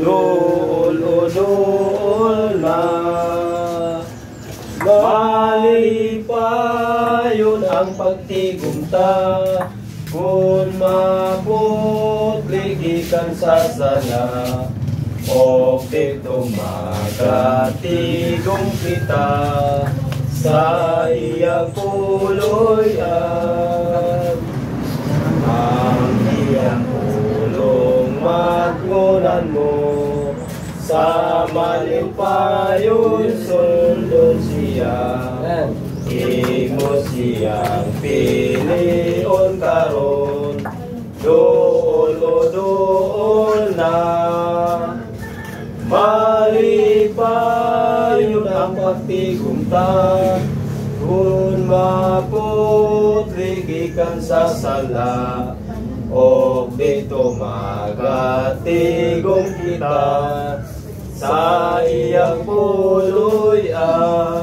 Dul na malipayon ang pagtigumta kung maputligikan sa sala o dito magatigong kita sa iyang puloyan ang iyang pulong matngunan mo sa malipayon sundon siya imo siyang pilion karon doon na malipayon ang pagtigumta kung maputligikan sa sala o dito magatigong kita sa iyang puloyan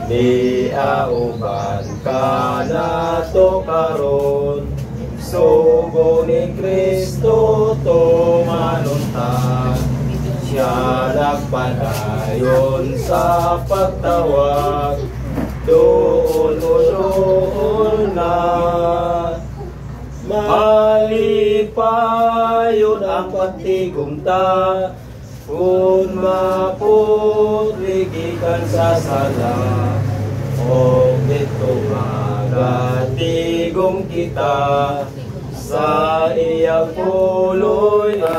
di auban ka na to karon sugo ni Kristo tumanunta siya nagpadayon sa pagtawag doon na malipayon ang pagtigumta kung maputligikan sa sala o dito magatigong kita sa iyang puloyan.